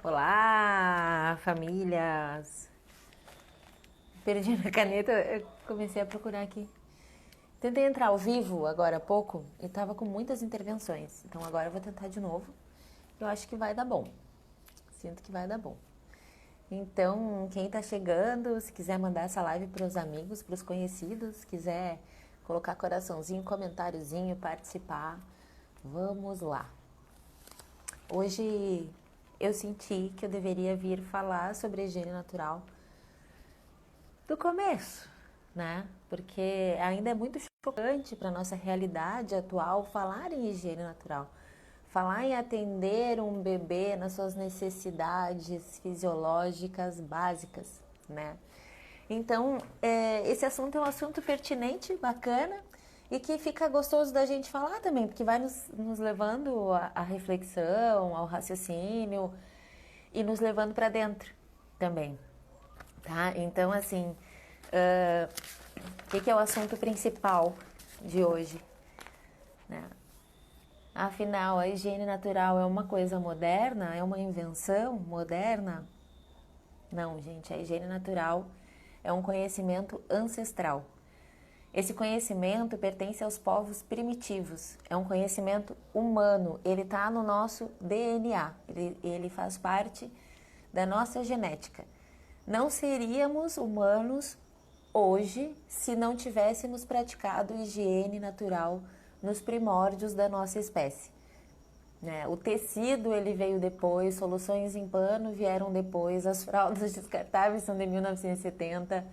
Olá, famílias! Perdi minha caneta, eu comecei a procurar aqui. Tentei entrar ao vivo agora há pouco e tava com muitas intervenções. Então agora eu vou tentar de novo. Eu acho que vai dar bom. Sinto que vai dar bom. Então, quem tá chegando, se quiser mandar essa live pros amigos, pros conhecidos, quiser colocar coraçãozinho, comentáriozinho, participar, vamos lá. Hoje eu senti que eu deveria vir falar sobre a higiene natural do começo, né? Porque ainda é muito chocante para a nossa realidade atual falar em higiene natural. Falar em atender um bebê nas suas necessidades fisiológicas básicas, né? Então, esse assunto é um assunto pertinente, bacana, e que fica gostoso da gente falar também, porque vai nos levando à reflexão, ao raciocínio e nos levando para dentro também, tá? Então, assim, o que é o assunto principal de hoje, né? Afinal, a higiene natural é uma coisa moderna? É uma invenção moderna? Não, gente, a higiene natural é um conhecimento ancestral. Esse conhecimento pertence aos povos primitivos, é um conhecimento humano, ele está no nosso DNA, ele faz parte da nossa genética. Não seríamos humanos hoje se não tivéssemos praticado higiene natural nos primórdios da nossa espécie. Né? O tecido ele veio depois, soluções em pano vieram depois, as fraldas descartáveis são de 1970.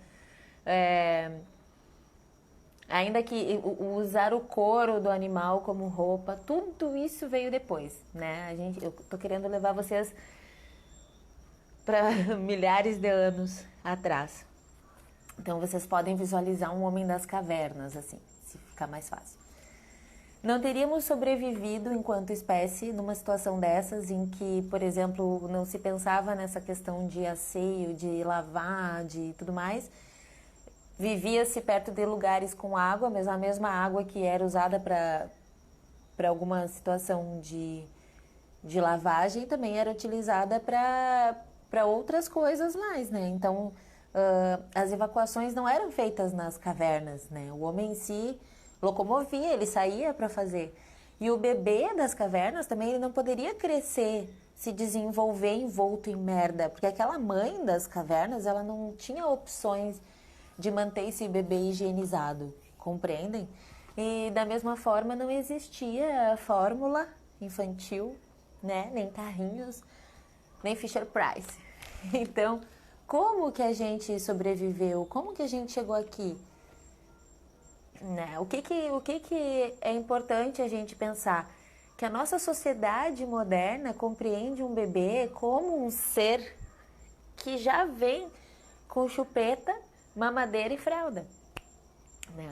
Ainda que usar o couro do animal como roupa, tudo isso veio depois, né? Eu tô querendo levar vocês para milhares de anos atrás. Então vocês podem visualizar um homem das cavernas, assim, se ficar mais fácil. Não teríamos sobrevivido enquanto espécie numa situação dessas em que, por exemplo, não se pensava nessa questão de asseio, de lavar, de tudo mais. Vivia-se perto de lugares com água, mas a mesma água que era usada para alguma situação de lavagem também era utilizada para outras coisas mais, né? Então, as evacuações não eram feitas nas cavernas, né? O homem em si locomovia, ele saía para fazer. E o bebê das cavernas também ele não poderia crescer, se desenvolver envolto em merda, porque aquela mãe das cavernas, ela não tinha opções de manter esse bebê higienizado, compreendem? E da mesma forma não existia fórmula infantil, né? Nem carrinhos, nem Fisher Price. Então, como que a gente sobreviveu? Como que a gente chegou aqui? Né? O que é importante a gente pensar? Que a nossa sociedade moderna compreende um bebê como um ser que já vem com chupeta, mamadeira e fralda.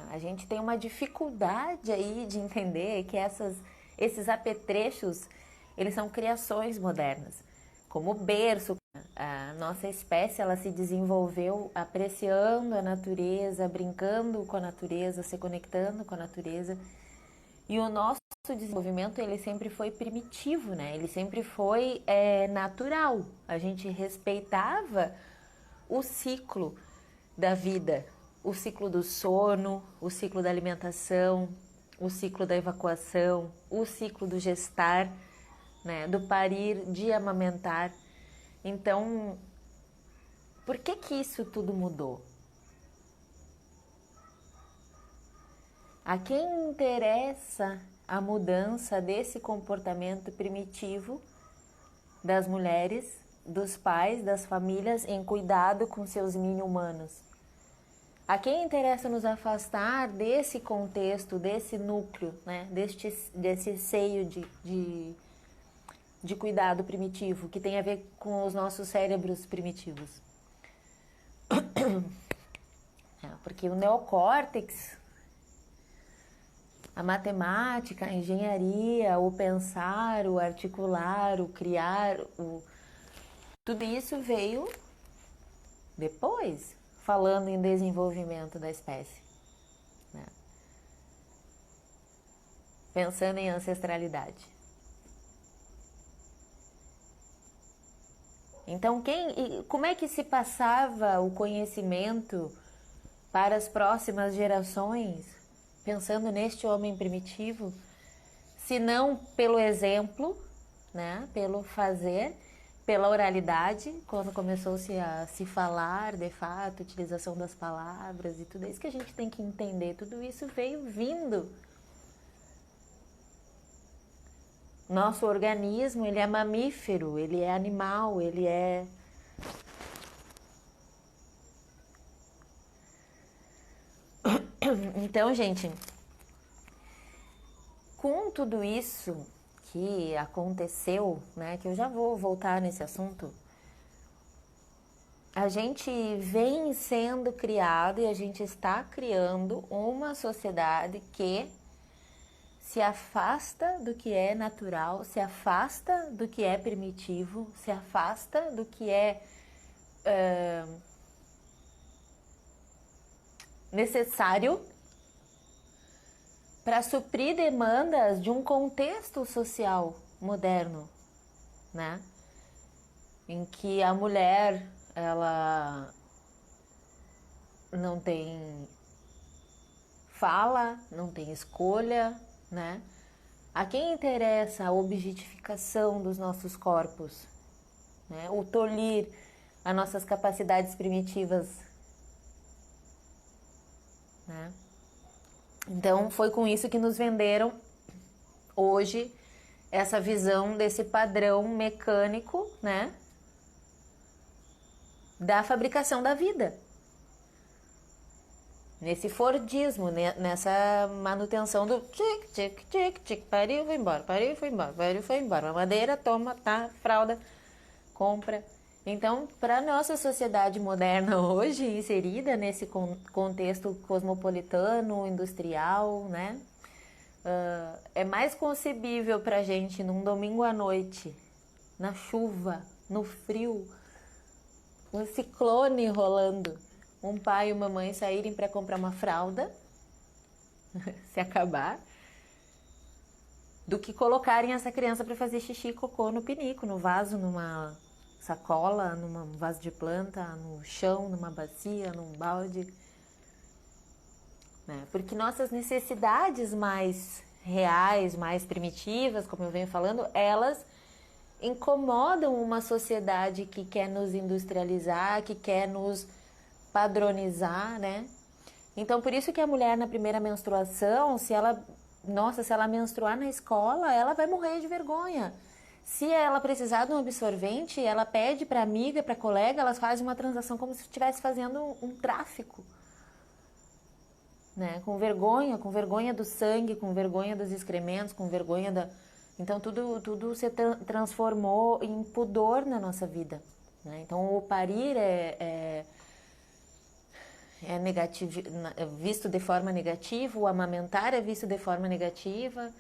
A gente tem uma dificuldade aí de entender que esses apetrechos, eles são criações modernas. Como o berço, a nossa espécie ela se desenvolveu apreciando a natureza, brincando com a natureza, se conectando com a natureza. E o nosso desenvolvimento ele sempre foi primitivo, né? Ele sempre foi natural. A gente respeitava o ciclo da vida, o ciclo do sono, o ciclo da alimentação, o ciclo da evacuação, o ciclo do gestar, né? Do parir, de amamentar. Então, por que isso tudo mudou? A quem interessa a mudança desse comportamento primitivo das mulheres, dos pais, das famílias em cuidado com seus mini-humanos? A quem interessa nos afastar desse contexto, desse núcleo, né? desse seio de cuidado primitivo, que tem a ver com os nossos cérebros primitivos? Porque o neocórtex, a matemática, a engenharia, o pensar, o articular, o criar, tudo isso veio depois, falando em desenvolvimento da espécie, né? Pensando em ancestralidade. Então, como é que se passava o conhecimento para as próximas gerações, pensando neste homem primitivo, se não pelo exemplo, né, pelo fazer, pela oralidade, quando começou-se a se falar, de fato, utilização das palavras e tudo isso que a gente tem que entender, tudo isso veio vindo. Nosso organismo, ele é mamífero, ele é animal, ele é... Então, gente, com tudo isso que aconteceu, né, que eu já vou voltar nesse assunto, a gente vem sendo criado e a gente está criando uma sociedade que se afasta do que é natural, se afasta do que é primitivo, se afasta do que é necessário para suprir demandas de um contexto social moderno, né? Em que a mulher, ela não tem fala, não tem escolha, né? A quem interessa a objetificação dos nossos corpos, né? O tolir as nossas capacidades primitivas, né? Então, foi com isso que nos venderam hoje essa visão desse padrão mecânico, né, da fabricação da vida. Nesse Fordismo, nessa manutenção do tic, tic, tic, tic, pariu, foi embora, pariu, foi embora, pariu, foi embora. Mamadeira, toma, tá, fralda, compra. Então, para a nossa sociedade moderna hoje, inserida nesse contexto cosmopolitano, industrial, né? É mais concebível para a gente num domingo à noite, na chuva, no frio, um ciclone rolando, um pai e uma mãe saírem para comprar uma fralda, se acabar, do que colocarem essa criança para fazer xixi e cocô no pinico, no vaso, numa sacola, num vaso de planta, no chão, numa bacia, num balde, né? Porque nossas necessidades mais reais, mais primitivas, como eu venho falando, elas incomodam uma sociedade que quer nos industrializar, que quer nos padronizar, né? Então, por isso que a mulher na primeira menstruação, se ela menstruar na escola, ela vai morrer de vergonha. Se ela precisar de um absorvente, ela pede para amiga, para colega, elas fazem uma transação como se estivesse fazendo um tráfico, né? Com vergonha do sangue, com vergonha dos excrementos, com vergonha da... Então tudo se transformou em pudor na nossa vida, né? Então o parir é negativo, visto de forma negativa, o amamentar é visto de forma negativa,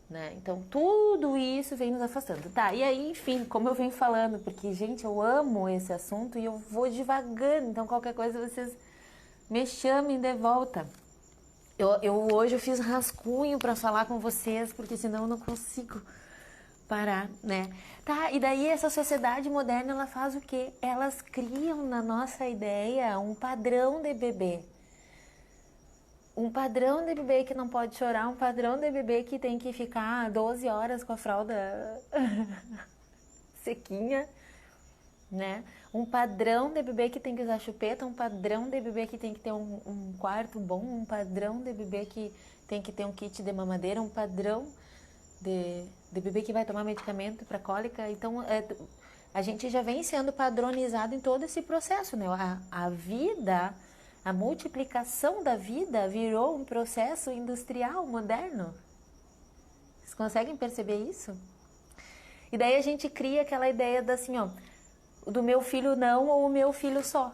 né? Então tudo isso vem nos afastando. Tá, e aí, enfim, como eu venho falando, porque, gente, eu amo esse assunto e eu vou devagando, então qualquer coisa vocês me chamem de volta. Hoje eu fiz rascunho para falar com vocês, porque senão eu não consigo parar, né? Tá, e daí essa sociedade moderna, ela faz o quê? Elas criam na nossa ideia um padrão de bebê. Um padrão de bebê que não pode chorar, um padrão de bebê que tem que ficar 12 horas com a fralda sequinha, né? Um padrão de bebê que tem que usar chupeta, um padrão de bebê que tem que ter um quarto bom, um padrão de bebê que tem que ter um kit de mamadeira, um padrão de bebê que vai tomar medicamento para cólica. Então, a gente já vem sendo padronizado em todo esse processo, né? A vida, a multiplicação da vida virou um processo industrial moderno. Vocês conseguem perceber isso? E daí a gente cria aquela ideia da assim, ó, do meu filho não ou o meu filho só.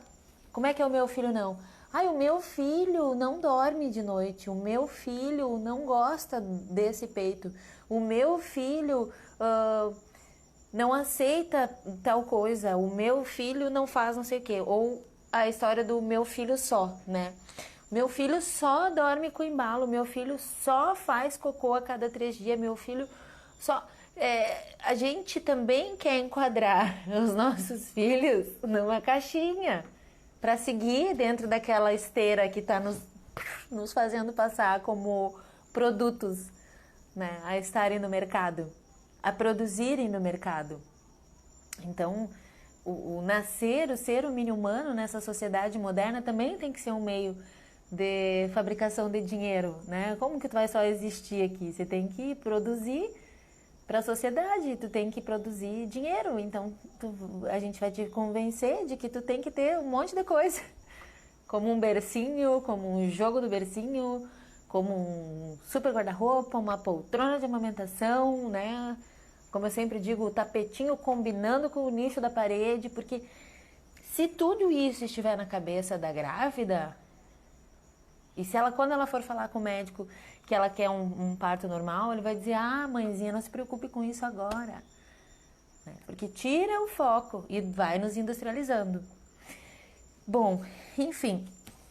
Como é que é o meu filho não? O meu filho não dorme de noite, o meu filho não gosta desse peito, o meu filho não aceita tal coisa, o meu filho não faz não sei o quê. Ou a história do meu filho só, né? Meu filho só dorme com embalo, meu filho só faz cocô a cada 3 dias, meu filho só... a gente também quer enquadrar os nossos filhos numa caixinha para seguir dentro daquela esteira que está nos fazendo passar como produtos, né, a estarem no mercado, a produzirem no mercado. Então, o nascer, o ser humano nessa sociedade moderna também tem que ser um meio de fabricação de dinheiro, né? Como que tu vai só existir aqui? Você tem que produzir para a sociedade, tu tem que produzir dinheiro. Então, a gente vai te convencer de que tu tem que ter um monte de coisa. Como um bercinho, como um jogo do bercinho, como um super guarda-roupa, uma poltrona de amamentação, né? Como eu sempre digo, o tapetinho combinando com o nicho da parede, porque se tudo isso estiver na cabeça da grávida, e se ela, quando ela for falar com o médico que ela quer um parto normal, ele vai dizer, mãezinha, não se preocupe com isso agora. Porque tira o foco e vai nos industrializando. Bom, enfim,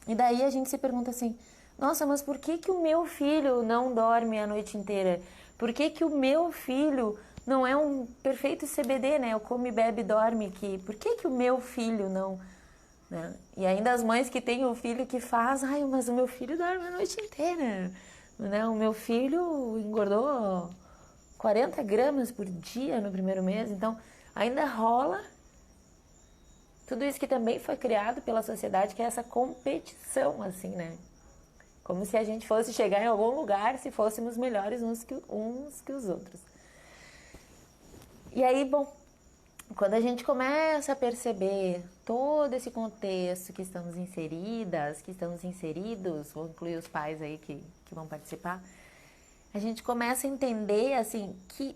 e daí a gente se pergunta assim, nossa, mas por que o meu filho não dorme a noite inteira? Por que o meu filho não é um perfeito CBD, né? O come, bebe, dorme. Por que o meu filho não... Né? E ainda as mães que têm o filho que faz, mas o meu filho dorme a noite inteira. Né? O meu filho engordou 40 gramas por dia no primeiro mês. Então, ainda rola tudo isso que também foi criado pela sociedade, que é essa competição, assim, né? Como se a gente fosse chegar em algum lugar se fôssemos melhores uns que os outros. E aí, bom, quando a gente começa a perceber todo esse contexto que estamos inseridas, que estamos inseridos, vou incluir os pais aí que vão participar, a gente começa a entender, assim, que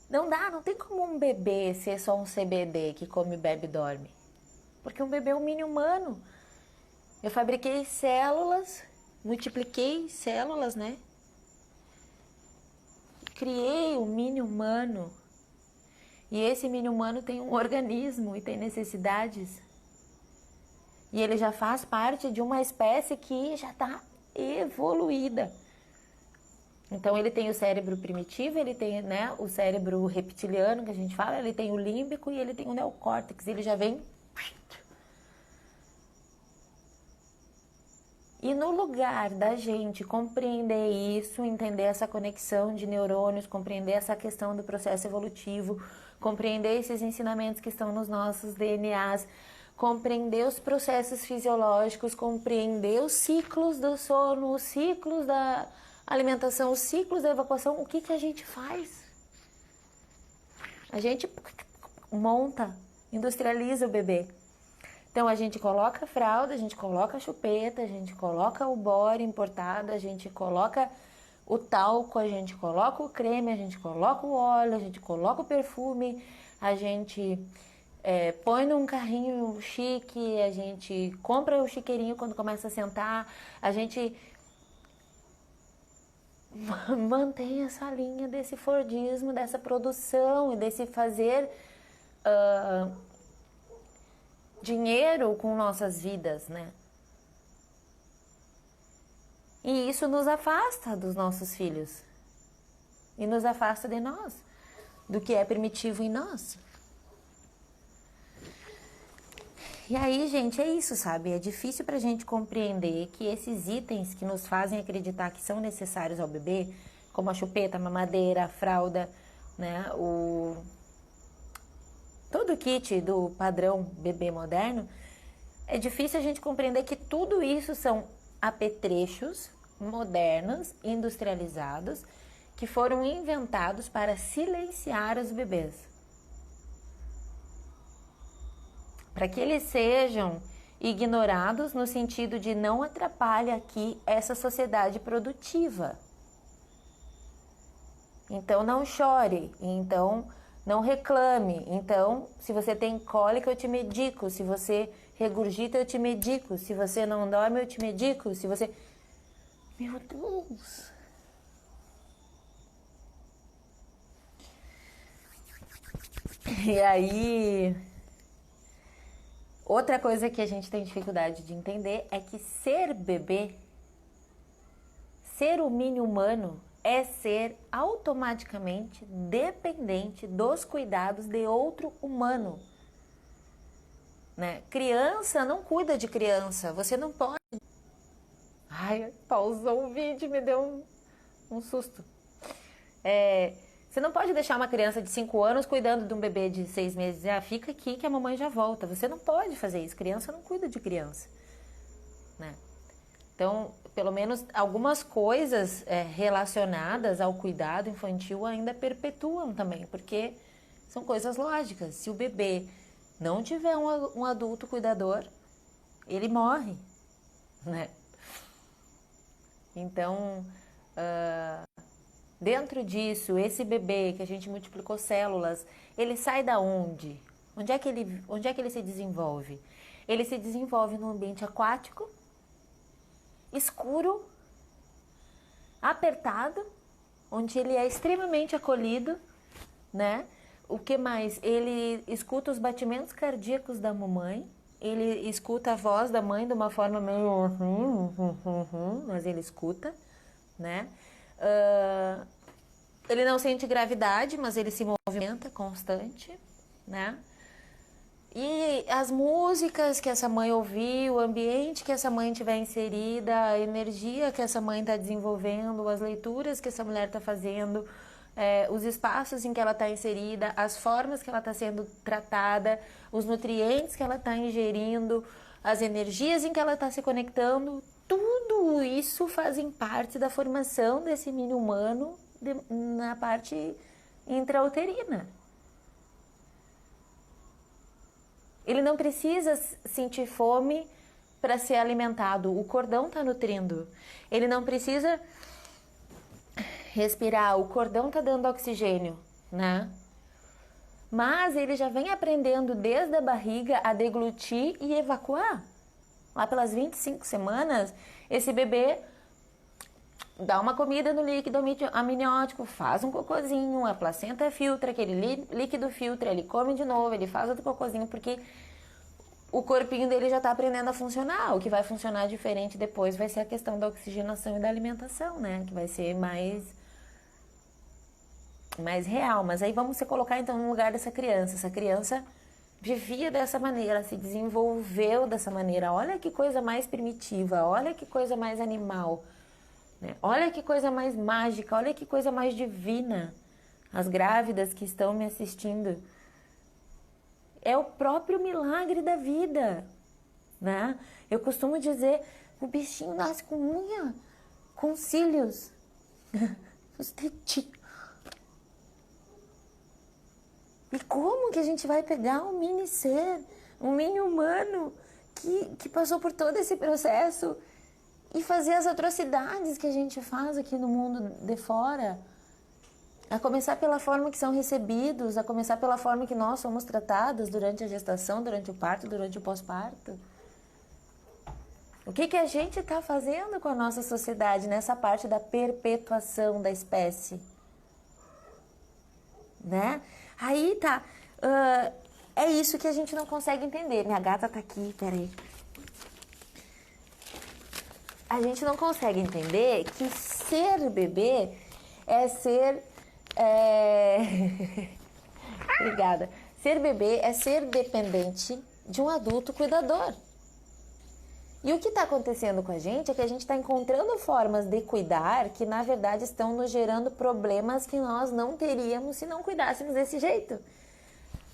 não tem como um bebê ser só um CBD que come, bebe e dorme. Porque um bebê é um mini humano. Eu fabriquei células, multipliquei células, né? Criei um mini humano. E esse mini humano tem um organismo e tem necessidades. E ele já faz parte de uma espécie que já está evoluída. Então ele tem o cérebro primitivo, ele tem, né, o cérebro reptiliano que a gente fala, ele tem o límbico e ele tem o neocórtex, ele já vem... E no lugar da gente compreender isso, entender essa conexão de neurônios, compreender essa questão do processo evolutivo, compreender esses ensinamentos que estão nos nossos DNAs, compreender os processos fisiológicos, compreender os ciclos do sono, os ciclos da alimentação, os ciclos da evacuação, o que a gente faz? A gente monta, industrializa o bebê. Então, a gente coloca a fralda, a gente coloca a chupeta, a gente coloca o bore importado, a gente coloca o talco, a gente coloca o creme, a gente coloca o óleo, a gente coloca o perfume, a gente põe num carrinho chique, a gente compra o chiqueirinho quando começa a sentar, a gente mantém essa linha desse Fordismo, dessa produção e desse fazer... dinheiro com nossas vidas, né? E isso nos afasta dos nossos filhos. E nos afasta de nós, do que é primitivo em nós. E aí, gente, é isso, sabe? É difícil pra gente compreender que esses itens que nos fazem acreditar que são necessários ao bebê, como a chupeta, a mamadeira, a fralda, né? Todo o kit do padrão bebê moderno, é difícil a gente compreender que tudo isso são apetrechos modernos, industrializados, que foram inventados para silenciar os bebês. Para que eles sejam ignorados no sentido de não atrapalhe aqui essa sociedade produtiva. Então não chore, então... não reclame. Então, se você tem cólica, eu te medico. Se você regurgita, eu te medico. Se você não dorme, eu te medico. Se você... Meu Deus! E aí... outra coisa que a gente tem dificuldade de entender é que ser bebê, ser o mini humano, é ser automaticamente dependente dos cuidados de outro humano, né? Criança não cuida de criança, você não pode... Ai, pausou o vídeo, me deu um susto. Você não pode deixar uma criança de 5 anos cuidando de um bebê de 6 meses. Ah, fica aqui que a mamãe já volta. Você não pode fazer isso. Criança não cuida de criança, né? Então, pelo menos algumas coisas relacionadas ao cuidado infantil ainda perpetuam também, porque são coisas lógicas. Se o bebê não tiver um adulto cuidador, ele morre, né? Então, dentro disso, esse bebê que a gente multiplicou células, ele sai da onde? Onde é que ele se desenvolve? Ele se desenvolve num ambiente aquático, escuro, apertado, onde ele é extremamente acolhido, né? O que mais? Ele escuta os batimentos cardíacos da mamãe, ele escuta a voz da mãe de uma forma meio... mas ele escuta, né? Ele não sente gravidade, mas ele se movimenta constante, né? E as músicas que essa mãe ouviu, o ambiente que essa mãe tiver inserida, a energia que essa mãe está desenvolvendo, as leituras que essa mulher está fazendo, os espaços em que ela está inserida, as formas que ela está sendo tratada, os nutrientes que ela está ingerindo, as energias em que ela está se conectando, tudo isso fazem parte da formação desse mini humano na parte intrauterina. Ele não precisa sentir fome para ser alimentado. O cordão está nutrindo. Ele não precisa respirar. O cordão está dando oxigênio, né? Mas ele já vem aprendendo desde a barriga a deglutir e evacuar. Lá pelas 25 semanas, esse bebê dá uma comida no líquido amniótico, faz um cocôzinho, a placenta filtra, aquele líquido filtra, ele come de novo, ele faz outro cocôzinho, porque o corpinho dele já está aprendendo a funcionar. O que vai funcionar diferente depois vai ser a questão da oxigenação e da alimentação, né? Que vai ser mais real. Mas aí vamos se colocar então no lugar dessa criança. Essa criança vivia dessa maneira, se desenvolveu dessa maneira. Olha que coisa mais primitiva, olha que coisa mais animal. Olha que coisa mais mágica, olha que coisa mais divina. As grávidas que estão me assistindo. É o próprio milagre da vida, né? Eu costumo dizer, o bichinho nasce com unha, com cílios, os tetinhos. E como que a gente vai pegar um mini ser, um mini humano que passou por todo esse processo e fazer as atrocidades que a gente faz aqui no mundo de fora? A começar pela forma que são recebidos, a começar pela forma que nós somos tratadas durante a gestação, durante o parto, durante o pós-parto. O que a gente está fazendo com a nossa sociedade nessa parte da perpetuação da espécie? Né? Aí tá, é isso que a gente não consegue entender. Minha gata tá aqui, peraí. A gente não consegue entender que ser bebê é ser... Obrigada. Ser bebê é ser dependente de um adulto cuidador. E o que está acontecendo com a gente é que a gente está encontrando formas de cuidar que, na verdade, estão nos gerando problemas que nós não teríamos se não cuidássemos desse jeito.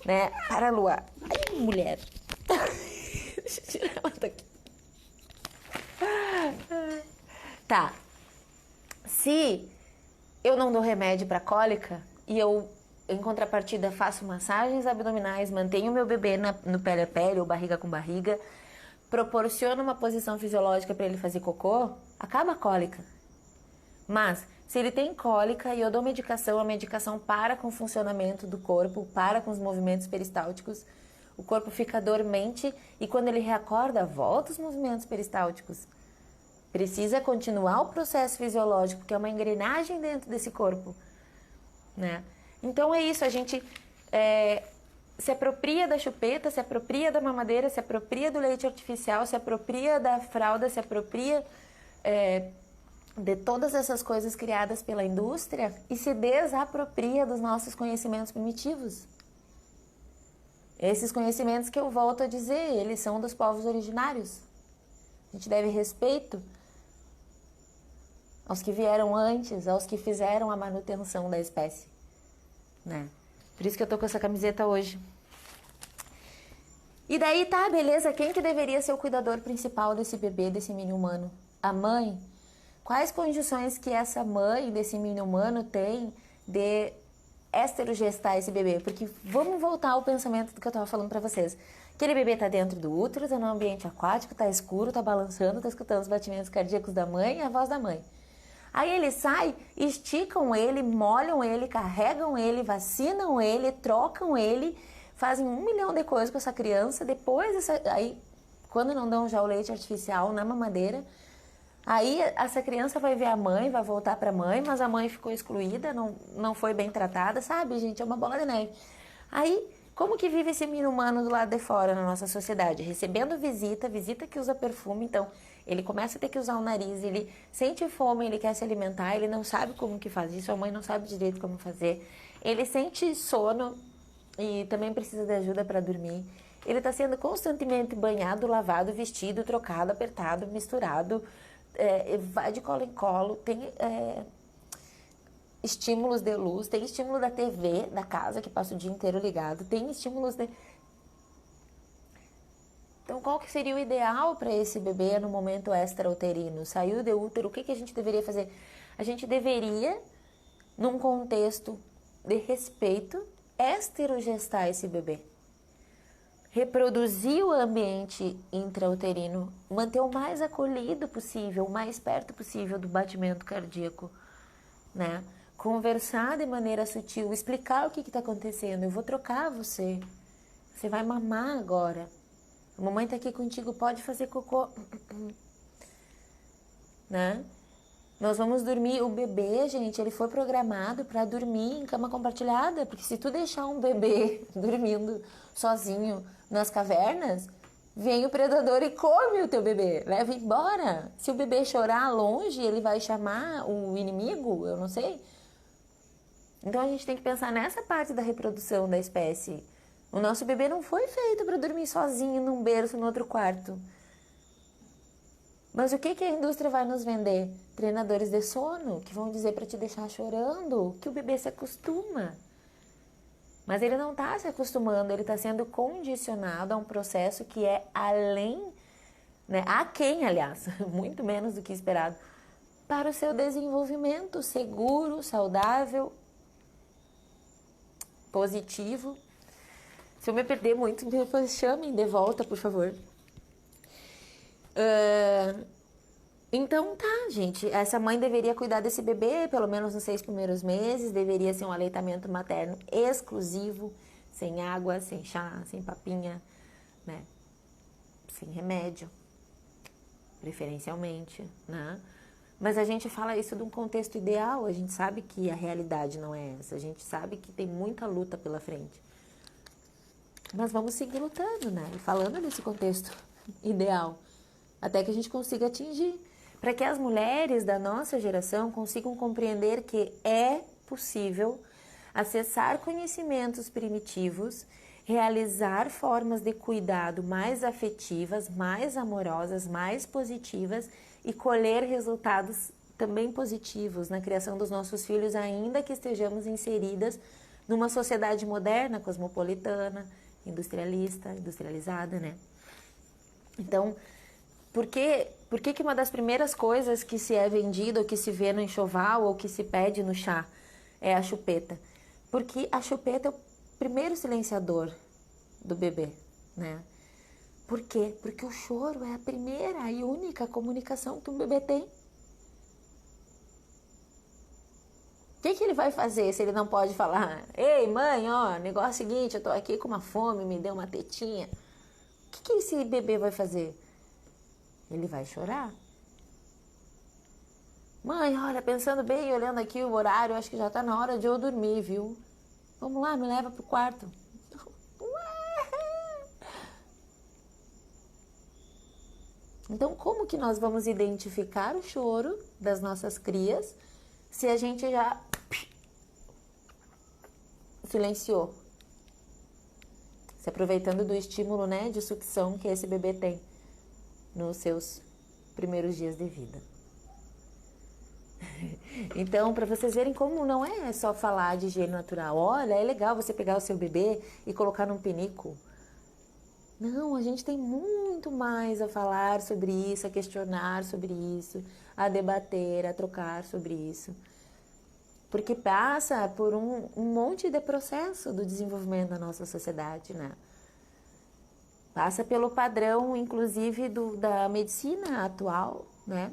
Né? Para a lua. Ai, mulher. Deixa eu tirar ela daqui. Tá. Se eu não dou remédio para cólica e eu, em contrapartida, faço massagens abdominais, mantenho meu bebê no pele a pele ou barriga com barriga, proporciona uma posição fisiológica para ele fazer cocô, acaba a cólica. Mas, se ele tem cólica e eu dou medicação, a medicação para com o funcionamento do corpo, para com os movimentos peristálticos, o corpo fica dormente e quando ele reacorda, volta os movimentos peristálticos. Precisa continuar o processo fisiológico, que é uma engrenagem dentro desse corpo, né? Então é isso, a gente se apropria da chupeta, se apropria da mamadeira, se apropria do leite artificial, se apropria da fralda, se apropria de todas essas coisas criadas pela indústria e se desapropria dos nossos conhecimentos primitivos. Esses conhecimentos que eu volto a dizer, eles são dos povos originários. A gente deve respeito aos que vieram antes, aos que fizeram a manutenção da espécie, né? Por isso que eu tô com essa camiseta hoje. E daí tá, beleza, quem que deveria ser o cuidador principal desse bebê, desse mini humano? A mãe? Quais condições que essa mãe desse mini humano tem de esterogestar esse bebê? Porque vamos voltar ao pensamento do que eu tava falando pra vocês. Aquele bebê tá dentro do útero, tá no ambiente aquático, tá escuro, tá balançando, tá escutando os batimentos cardíacos da mãe e a voz da mãe. Aí ele sai, esticam ele, molham ele, carregam ele, vacinam ele, trocam ele, fazem 1 milhão de coisas com essa criança. Depois, aí, quando não dão já o leite artificial na mamadeira, aí essa criança vai ver a mãe, vai voltar pra mãe, mas a mãe ficou excluída, não foi bem tratada, sabe, gente? É uma bola de neve. Aí, como que vive esse menino humano do lado de fora na nossa sociedade? Recebendo visita que usa perfume, então ele começa a ter que usar o nariz, ele sente fome, ele quer se alimentar, ele não sabe como que faz isso, a mãe não sabe direito como fazer, ele sente sono e também precisa de ajuda para dormir. Ele está sendo constantemente banhado, lavado, vestido, trocado, apertado, misturado, vai de colo em colo, tem estímulos de luz, tem estímulo da TV da casa que passa o dia inteiro ligado, tem estímulos de... Então, qual que seria o ideal para esse bebê no momento extrauterino? Saiu de útero, o que a gente deveria fazer? A gente deveria, num contexto de respeito, esterogestar esse bebê. Reproduzir o ambiente intrauterino, manter o mais acolhido possível, o mais perto possível do batimento cardíaco, né? Conversar de maneira sutil, explicar o que está acontecendo. Eu vou trocar você. Você vai mamar agora. A mamãe tá aqui contigo, pode fazer cocô. Né? Nós vamos dormir. O bebê, gente, ele foi programado para dormir em cama compartilhada. Porque se tu deixar um bebê dormindo sozinho nas cavernas, vem o predador e come o teu bebê. Leva embora. Se o bebê chorar longe, ele vai chamar o inimigo, eu não sei. Então a gente tem que pensar nessa parte da reprodução da espécie. O nosso bebê não foi feito para dormir sozinho num berço no outro quarto. Mas o que a indústria vai nos vender? Treinadores de sono, que vão dizer para te deixar chorando, que o bebê se acostuma. Mas ele não está se acostumando, ele está sendo condicionado a um processo que é além, né, aquém, aliás, muito menos do que esperado, para o seu desenvolvimento seguro, saudável, positivo. Se eu me perder muito, depois chamem de volta, por favor. Então tá, gente. Essa mãe deveria cuidar desse bebê, pelo menos nos 6 primeiros meses. Deveria ser um aleitamento materno exclusivo, sem água, sem chá, sem papinha, né? Sem remédio, preferencialmente, né? Mas a gente fala isso de um contexto ideal. A gente sabe que a realidade não é essa. A gente sabe que tem muita luta pela frente. Mas vamos seguir lutando, né? E falando desse contexto ideal, até que a gente consiga atingir. Para que as mulheres da nossa geração consigam compreender que é possível acessar conhecimentos primitivos, realizar formas de cuidado mais afetivas, mais amorosas, mais positivas e colher resultados também positivos na criação dos nossos filhos, ainda que estejamos inseridas numa sociedade moderna, cosmopolitana, industrializada, né? Então, por que uma das primeiras coisas que se é vendida ou que se vê no enxoval ou que se pede no chá é a chupeta? Porque a chupeta é o primeiro silenciador do bebê, né? Por quê? Porque o choro é a primeira e única comunicação que um bebê tem. O que ele vai fazer se ele não pode falar? Ei, mãe, ó, negócio é o seguinte, eu tô aqui com uma fome, me deu uma tetinha. O que esse bebê vai fazer? Ele vai chorar. Mãe, olha, pensando bem, olhando aqui o horário, acho que já tá na hora de eu dormir, viu? Vamos lá, me leva pro quarto. Então, como que nós vamos identificar o choro das nossas crias se a gente já silenciou? Se aproveitando do estímulo, né, de sucção que esse bebê tem nos seus primeiros dias de vida. Então, para vocês verem como não é só falar de higiene natural. Olha, é legal você pegar o seu bebê e colocar num pinico. Não, a gente tem muito mais a falar sobre isso, a questionar sobre isso, a debater, a trocar sobre isso. Porque passa por um monte de processo do desenvolvimento da nossa sociedade, né? Passa pelo padrão, inclusive, da medicina atual, né?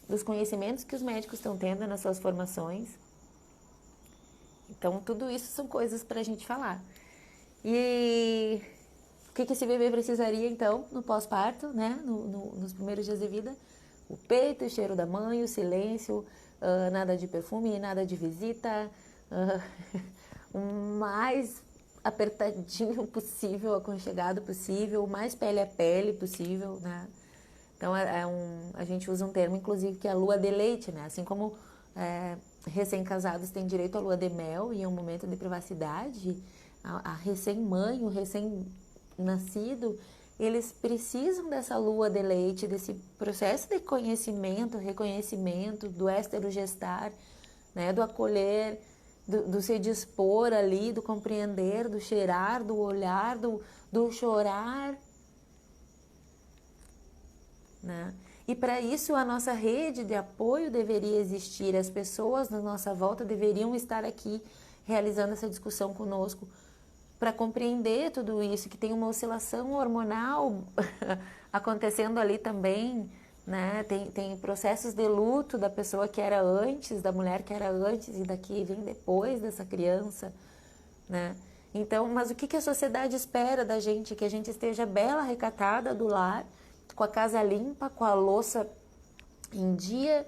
Dos conhecimentos que os médicos estão tendo nas suas formações. Então, tudo isso são coisas para a gente falar. E o que esse bebê precisaria, então, no pós-parto, né? Nos primeiros dias de vida? O peito, o cheiro da mãe, o silêncio, nada de perfume, nada de visita, o mais apertadinho possível, aconchegado possível, o mais pele a pele possível, né? Então, a gente usa um termo, inclusive, que é a lua de leite, né? Assim como recém-casados têm direito à lua de mel e é um momento de privacidade, a recém-mãe, o recém-nascido, eles precisam dessa lua de leite, desse processo de conhecimento, reconhecimento, do éstero-gestar, né? Do acolher, do se dispor ali, do compreender, do cheirar, do olhar, do chorar, né? E para isso a nossa rede de apoio deveria existir, as pessoas na nossa volta deveriam estar aqui realizando essa discussão conosco para compreender tudo isso, que tem uma oscilação hormonal acontecendo ali também, né? Tem processos de luto da pessoa que era antes, da mulher que era antes e da que vem depois dessa criança, né? Então, mas o que a sociedade espera da gente? Que a gente esteja bela, recatada do lar, com a casa limpa, com a louça em dia,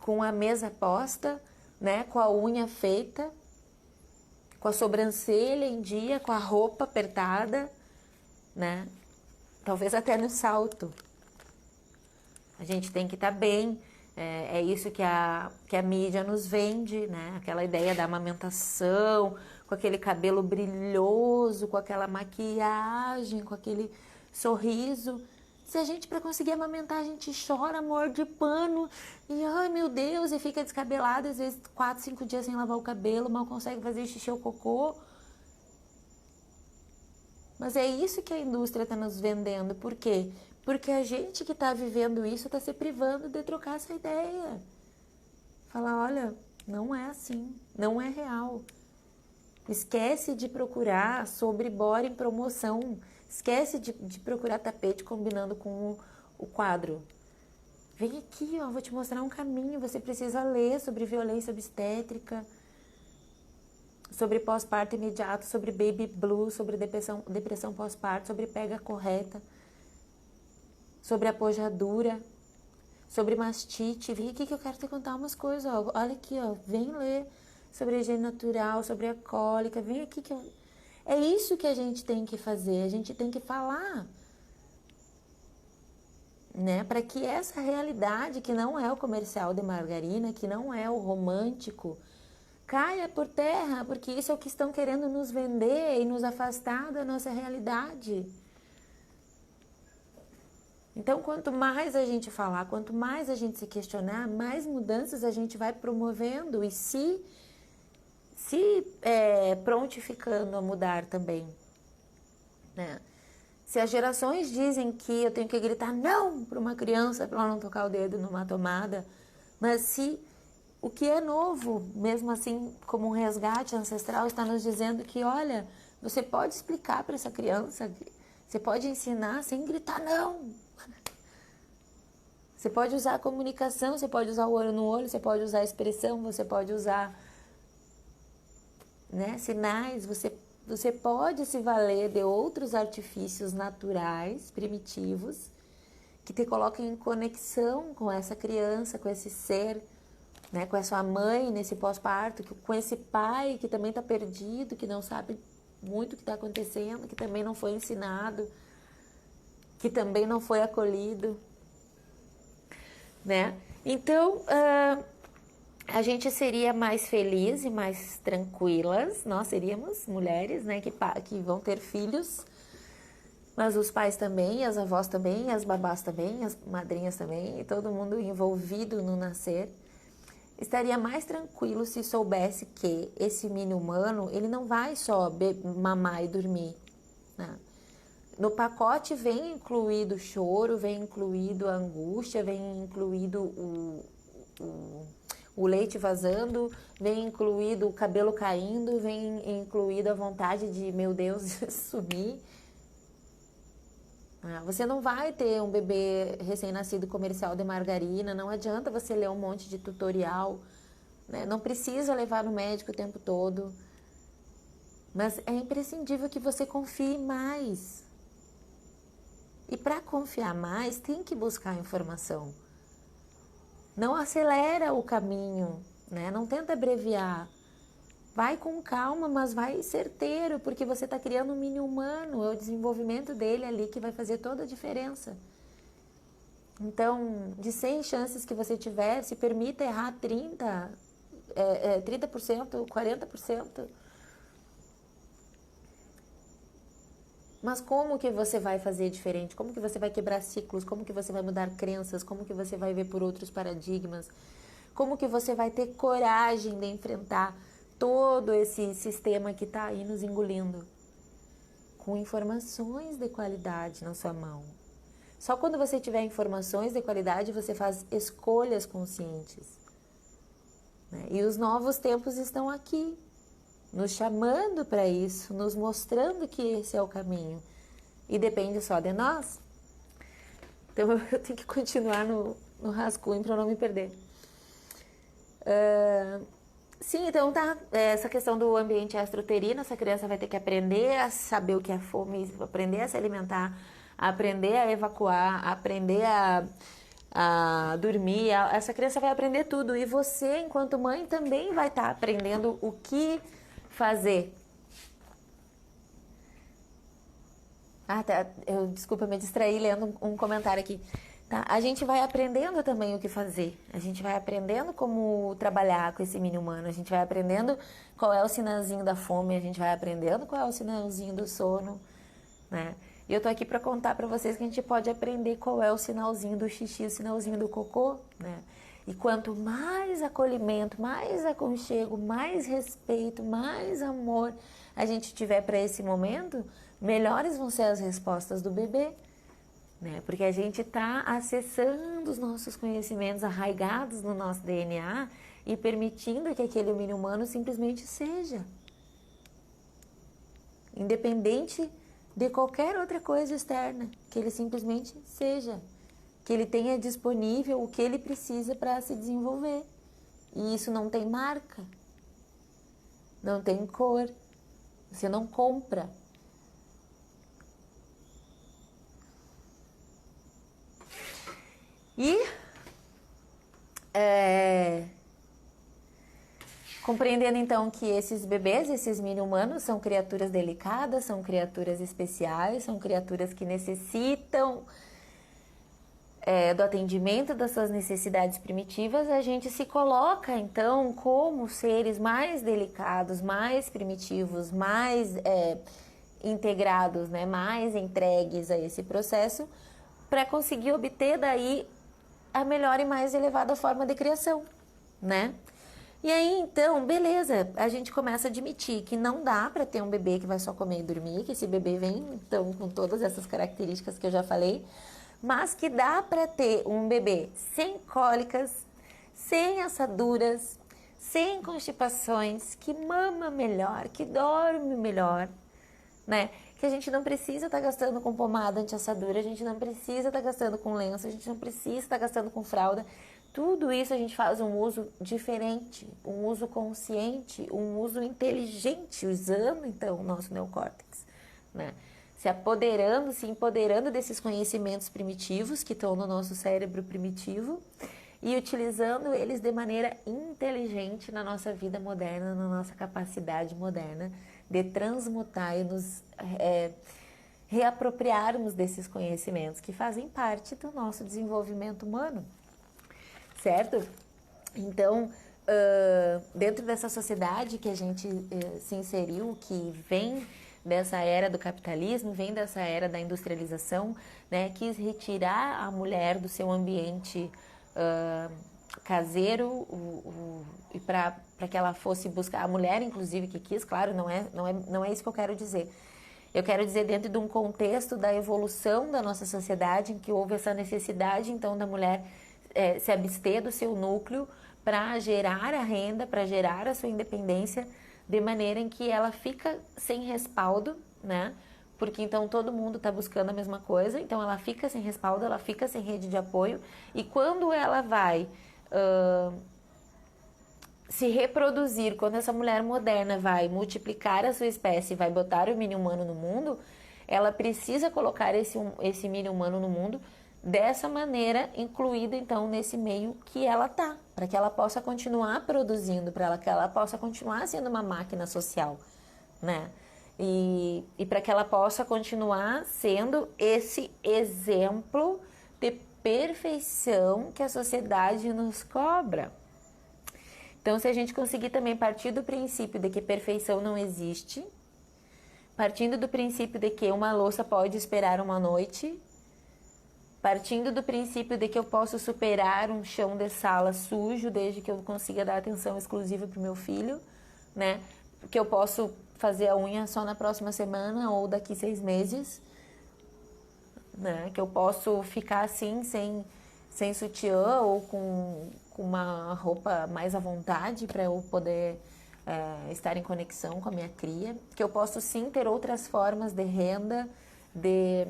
com a mesa posta, né? Com a unha feita, com a sobrancelha em dia, com a roupa apertada, né? Talvez até no salto. A gente tem que estar bem. É isso que a mídia nos vende, né? Aquela ideia da amamentação, com aquele cabelo brilhoso, com aquela maquiagem, com aquele sorriso. Se a gente, para conseguir amamentar, a gente chora, morde pano e, ai meu Deus, e fica descabelado, às vezes 4, 5 dias sem lavar o cabelo, mal consegue fazer xixi ou cocô. Mas é isso que a indústria está nos vendendo. Por quê? Porque a gente que está vivendo isso está se privando de trocar essa ideia. Falar, olha, não é assim, não é real. Esquece de procurar sobre bora em promoção. Esquece de procurar tapete combinando com o quadro. Vem aqui, ó, vou te mostrar um caminho. Você precisa ler sobre violência obstétrica, sobre pós-parto imediato, sobre baby blues, sobre depressão pós-parto, sobre pega correta, sobre apojadura, sobre mastite. Vem aqui que eu quero te contar umas coisas, ó. Olha aqui, ó, vem ler sobre a higiene natural, sobre a cólica. Vem aqui que eu... É isso que a gente tem que fazer, a gente tem que falar, né? Para que essa realidade, que não é o comercial de margarina, que não é o romântico, caia por terra, porque isso é o que estão querendo nos vender e nos afastar da nossa realidade. Então, quanto mais a gente falar, quanto mais a gente se questionar, mais mudanças a gente vai promovendo e se prontificando a mudar também, né? Se as gerações dizem que eu tenho que gritar não para uma criança para ela não tocar o dedo numa tomada, mas se o que é novo, mesmo assim como um resgate ancestral, está nos dizendo que, olha, você pode explicar para essa criança, você pode ensinar sem gritar não. Você pode usar a comunicação, você pode usar o olho no olho, você pode usar a expressão, você pode usar, né, sinais, você pode se valer de outros artifícios naturais, primitivos, que te colocam em conexão com essa criança, com esse ser, né, com a sua mãe nesse pós-parto, com esse pai que também está perdido, que não sabe muito o que está acontecendo, que também não foi ensinado, que também não foi acolhido. né? Então, a gente seria mais feliz e mais tranquilas, nós seríamos mulheres, né, que vão ter filhos, mas os pais também, as avós também, as babás também, as madrinhas também, e todo mundo envolvido no nascer. Estaria mais tranquilo se soubesse que esse mini humano, ele não vai só mamar e dormir, né? No pacote vem incluído o choro, vem incluído a angústia, vem incluído o leite vazando, vem incluído o cabelo caindo, vem incluído a vontade de, meu Deus, sumir. Você não vai ter um bebê recém-nascido comercial de margarina, não adianta você ler um monte de tutorial, né? Não precisa levar no médico o tempo todo, mas é imprescindível que você confie mais. E para confiar mais, tem que buscar informação. Não acelera o caminho, né? Não tenta abreviar. Vai com calma, mas vai certeiro, porque você está criando um mini humano, é o desenvolvimento dele ali que vai fazer toda a diferença. Então, de 100 chances que você tiver, se permita errar 30%, 40%. Mas como que você vai fazer diferente? Como que você vai quebrar ciclos? Como que você vai mudar crenças? Como que você vai ver por outros paradigmas? Como que você vai ter coragem de enfrentar todo esse sistema que está aí nos engolindo? Com informações de qualidade na sua mão. Só quando você tiver informações de qualidade, você faz escolhas conscientes, né? E os novos tempos estão aqui, nos chamando para isso, nos mostrando que esse é o caminho. E depende só de nós. Então eu tenho que continuar no rascunho para não me perder. Sim, então tá. Essa questão do ambiente extra-uterino, essa criança vai ter que aprender a saber o que é fome, aprender a se alimentar, aprender a evacuar, aprender a dormir. Essa criança vai aprender tudo. E você, enquanto mãe, também vai estar aprendendo o que fazer. Tá. Desculpa, me distraí lendo um comentário aqui. Tá? A gente vai aprendendo também o que fazer. A gente vai aprendendo como trabalhar com esse mini humano. A gente vai aprendendo qual é o sinalzinho da fome. A gente vai aprendendo qual é o sinalzinho do sono, né? E eu tô aqui para contar para vocês que a gente pode aprender qual é o sinalzinho do xixi, o sinalzinho do cocô, né? E quanto mais acolhimento, mais aconchego, mais respeito, mais amor a gente tiver para esse momento, melhores vão ser as respostas do bebê, né? Porque a gente está acessando os nossos conhecimentos arraigados no nosso DNA e permitindo que aquele mini humano simplesmente seja. Independente de qualquer outra coisa externa, que ele simplesmente seja. Que ele tenha disponível o que ele precisa para se desenvolver. E isso não tem marca, não tem cor, você não compra. E compreendendo então que esses bebês, esses mini humanos, são criaturas delicadas, são criaturas especiais, são criaturas que necessitam do atendimento das suas necessidades primitivas, a gente se coloca então como seres mais delicados, mais primitivos, mais integrados, né, mais entregues a esse processo, para conseguir obter daí a melhor e mais elevada forma de criação, né? E aí então, beleza, a gente começa a admitir que não dá para ter um bebê que vai só comer e dormir, que esse bebê vem então com todas essas características que eu já falei, mas que dá para ter um bebê sem cólicas, sem assaduras, sem constipações, que mama melhor, que dorme melhor, né? Que a gente não precisa estar gastando com pomada anti-assadura, a gente não precisa estar gastando com lenço, a gente não precisa estar gastando com fralda. Tudo isso a gente faz um uso diferente, um uso consciente, um uso inteligente, usando então o nosso neocórtex, né? Se empoderando desses conhecimentos primitivos que estão no nosso cérebro primitivo e utilizando eles de maneira inteligente na nossa vida moderna, na nossa capacidade moderna de transmutar e nos reapropriarmos desses conhecimentos que fazem parte do nosso desenvolvimento humano. certo? Então, dentro dessa sociedade que a gente se inseriu, que vem dessa era do capitalismo, vem dessa era da industrialização, né, quis retirar a mulher do seu ambiente caseiro e para que ela fosse buscar, a mulher inclusive que quis, claro, não é isso que eu quero dizer. Eu quero dizer dentro de um contexto da evolução da nossa sociedade, em que houve essa necessidade, então, da mulher se abster do seu núcleo para gerar a renda, para gerar a sua independência, de maneira em que ela fica sem respaldo, né? Porque então todo mundo está buscando a mesma coisa, então ela fica sem respaldo, ela fica sem rede de apoio, e quando ela vai se reproduzir, quando essa mulher moderna vai multiplicar a sua espécie, vai botar o mini humano no mundo, ela precisa colocar esse mini humano no mundo dessa maneira, incluído então nesse meio que ela tá, para que ela possa continuar produzindo, para que ela possa continuar sendo uma máquina social, né? E para que ela possa continuar sendo esse exemplo de perfeição que a sociedade nos cobra. Então, se a gente conseguir também partir do princípio de que perfeição não existe, partindo do princípio de que uma louça pode esperar uma noite, partindo do princípio de que eu posso superar um chão de sala sujo desde que eu consiga dar atenção exclusiva para o meu filho, né? Que eu posso fazer a unha só na próxima semana ou daqui 6 meses, né? Que eu posso ficar assim sem sutiã ou com uma roupa mais à vontade para eu poder estar em conexão com a minha cria, que eu posso sim ter outras formas de renda, de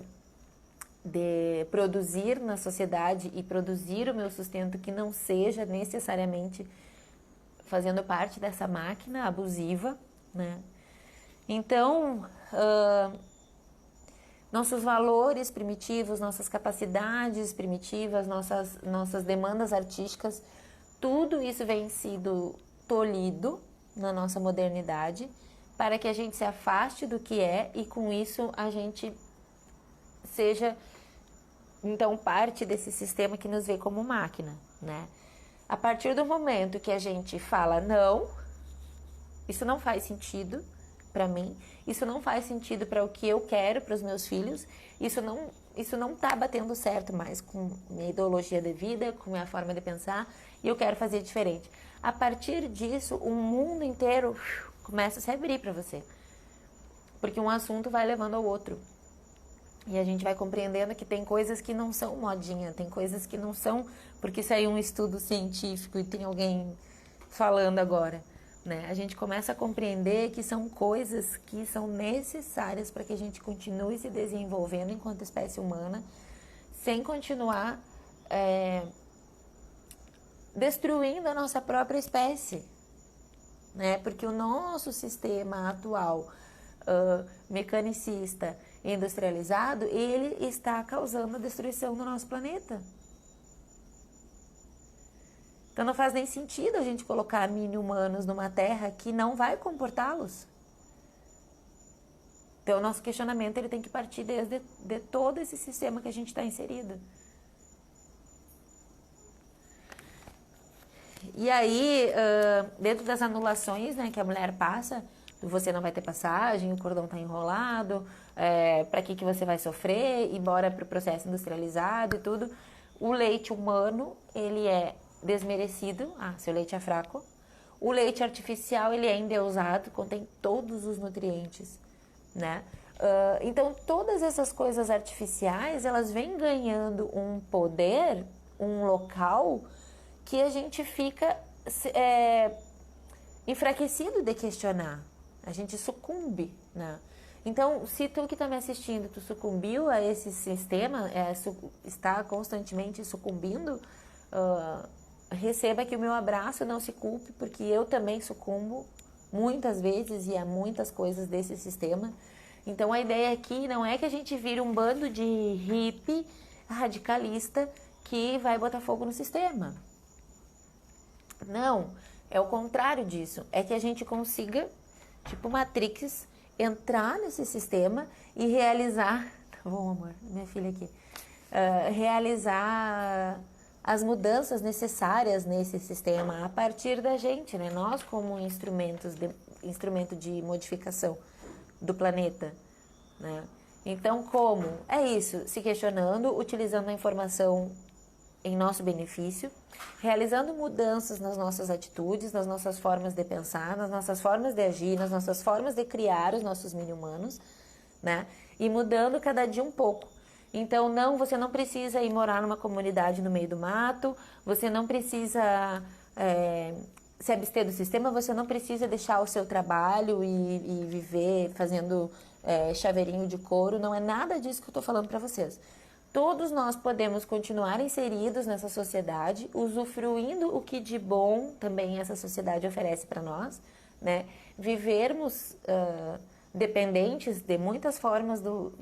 produzir na sociedade e produzir o meu sustento que não seja necessariamente fazendo parte dessa máquina abusiva, né? Então, nossos valores primitivos, nossas capacidades primitivas, nossas demandas artísticas, tudo isso vem sido tolhido na nossa modernidade para que a gente se afaste do que é e com isso a gente seja então parte desse sistema que nos vê como máquina, né? A partir do momento que a gente fala não, isso não faz sentido para mim, isso não faz sentido para o que eu quero para os meus filhos, isso não tá batendo certo mais com minha ideologia de vida, com minha forma de pensar, e eu quero fazer diferente. A partir disso, o mundo inteiro começa a se abrir para você, porque um assunto vai levando ao outro. E a gente vai compreendendo que tem coisas que não são modinha, tem coisas que não são porque saiu um estudo científico e tem alguém falando agora, né? A gente começa a compreender que são coisas que são necessárias para que a gente continue se desenvolvendo enquanto espécie humana, sem continuar destruindo a nossa própria espécie, né? Porque o nosso sistema atual mecanicista, industrializado, ele está causando a destruição do nosso planeta. Então não faz nem sentido a gente colocar mini-humanos numa terra que não vai comportá-los. Então o nosso questionamento ele tem que partir de todo esse sistema que a gente está inserido. E aí, dentro das anulações, né, que a mulher passa, você não vai ter passagem, o cordão está enrolado, para que você vai sofrer, e bora para o processo industrializado e tudo. O leite humano, ele é desmerecido, seu leite é fraco. O leite artificial, ele é endeusado, contém todos os nutrientes, né? Então, todas essas coisas artificiais, elas vêm ganhando um poder, um local, que a gente fica enfraquecido de questionar. A gente sucumbe, né? Então, se tu que está me assistindo, tu sucumbiu a esse sistema, está constantemente sucumbindo, receba aqui o meu abraço, não se culpe, porque eu também sucumbo muitas vezes e a muitas coisas desse sistema. Então, a ideia aqui não é que a gente vire um bando de hippie radicalista que vai botar fogo no sistema. Não, é o contrário disso. É que a gente consiga, tipo Matrix, entrar nesse sistema e realizar... Tá bom, amor? Minha filha aqui. Realizar as mudanças necessárias nesse sistema a partir da gente, né? Nós como instrumento de modificação do planeta, né? Então, como? É isso, se questionando, utilizando a informação em nosso benefício, realizando mudanças nas nossas atitudes, nas nossas formas de pensar, nas nossas formas de agir, nas nossas formas de criar os nossos mini-humanos, né? E mudando cada dia um pouco. Então, você não precisa ir morar numa comunidade no meio do mato, você não precisa se abster do sistema, você não precisa deixar o seu trabalho e viver fazendo chaveirinho de couro, não é nada disso que eu estou falando para vocês. Todos nós podemos continuar inseridos nessa sociedade, usufruindo o que de bom também essa sociedade oferece para nós, né? Vivermos dependentes de muitas formas do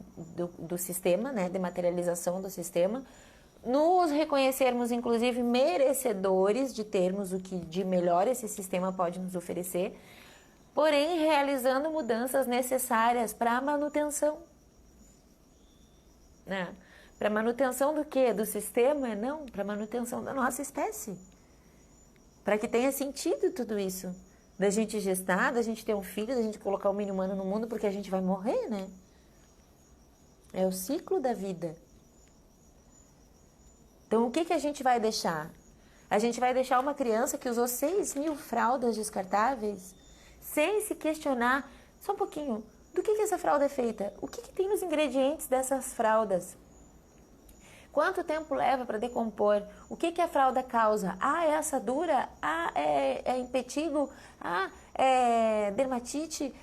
sistema, né? De materialização do sistema, nos reconhecermos, inclusive, merecedores de termos o que de melhor esse sistema pode nos oferecer, porém realizando mudanças necessárias para a manutenção, né? Para manutenção do quê? Do sistema? Não, para manutenção da nossa espécie. Para que tenha sentido tudo isso. Da gente gestar, da gente ter um filho, da gente colocar um mini-humano no mundo, porque a gente vai morrer, né? É o ciclo da vida. Então, o que a gente vai deixar? A gente vai deixar uma criança que usou 6.000 fraldas descartáveis, sem se questionar, só um pouquinho, do que essa fralda é feita? O que tem nos ingredientes dessas fraldas? Quanto tempo leva para decompor? O que a fralda causa? Ah, é assadura? Ah, é impetigo? Ah, é dermatite?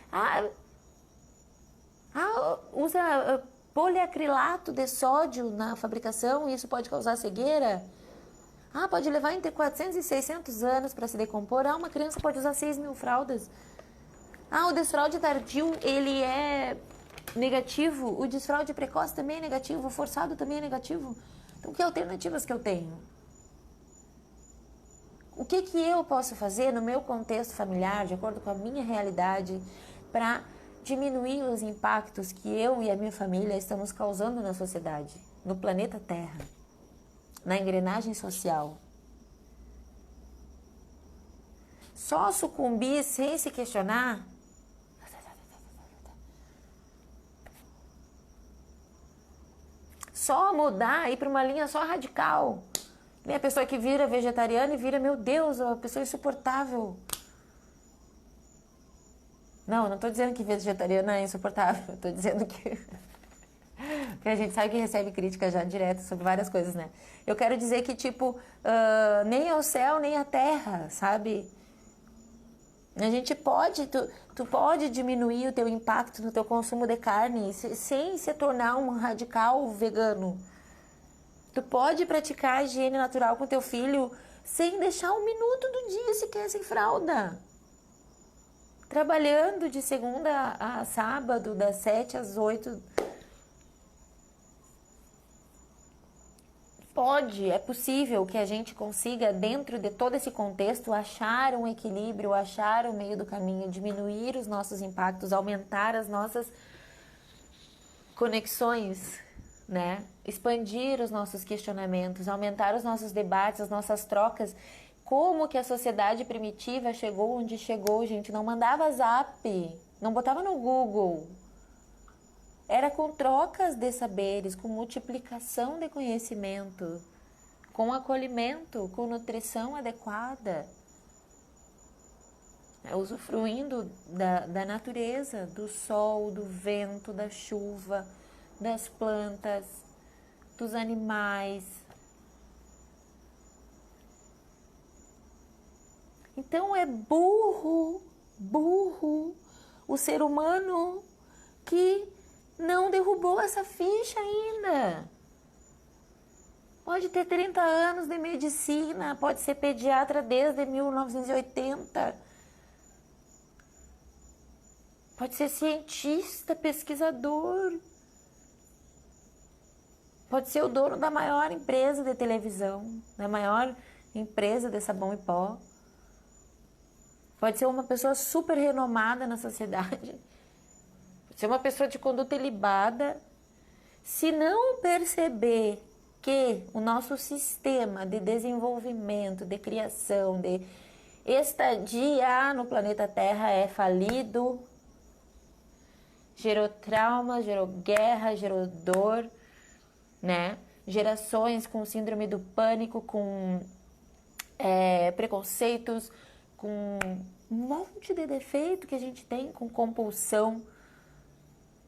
Usa poliacrilato de sódio na fabricação e isso pode causar cegueira? Ah, pode levar entre 400 e 600 anos para se decompor. Ah, uma criança pode usar 6.000 fraldas. Ah, o desfraude tardio, ele é negativo. O desfraude precoce também é negativo. O forçado também é negativo. Então, que alternativas que eu tenho? O que eu posso fazer no meu contexto familiar, de acordo com a minha realidade, para diminuir os impactos que eu e a minha família estamos causando na sociedade, no planeta Terra, na engrenagem social? Só sucumbir sem se questionar? Só mudar, ir para uma linha só radical? Tem a pessoa que vira vegetariana e vira, meu Deus, uma pessoa insuportável. Não estou dizendo que vegetariana é insuportável, estou dizendo que porque a gente sabe que recebe crítica já direto sobre várias coisas, né? Eu quero dizer que, nem ao céu, nem à terra, sabe? A gente pode, tu pode diminuir o teu impacto no teu consumo de carne sem se tornar um radical vegano. Tu pode praticar a higiene natural com teu filho sem deixar um minuto do dia sequer sem fralda. Trabalhando de segunda a sábado, das 7 às 8. É possível que a gente consiga, dentro de todo esse contexto, achar um equilíbrio, achar o meio do caminho, diminuir os nossos impactos, aumentar as nossas conexões, né? Expandir os nossos questionamentos, aumentar os nossos debates, as nossas trocas. Como que a sociedade primitiva chegou onde chegou, gente? Não mandava zap, não botava no Google. Era com trocas de saberes, com multiplicação de conhecimento, com acolhimento, com nutrição adequada, usufruindo da natureza, do sol, do vento, da chuva, das plantas, dos animais. Então é burro o ser humano que não derrubou essa ficha ainda. Pode ter 30 anos de medicina, pode ser pediatra desde 1980. Pode ser cientista, pesquisador. Pode ser o dono da maior empresa de televisão, da maior empresa de sabão e pó. Pode ser uma pessoa super renomada na sociedade. Pode ser uma pessoa de conduta ilibada. Se não perceber que o nosso sistema de desenvolvimento, de criação, de estadia no planeta Terra é falido, gerou trauma, gerou guerra, gerou dor, né? Gerações com síndrome do pânico, com preconceitos, com um monte de defeito que a gente tem, com compulsão,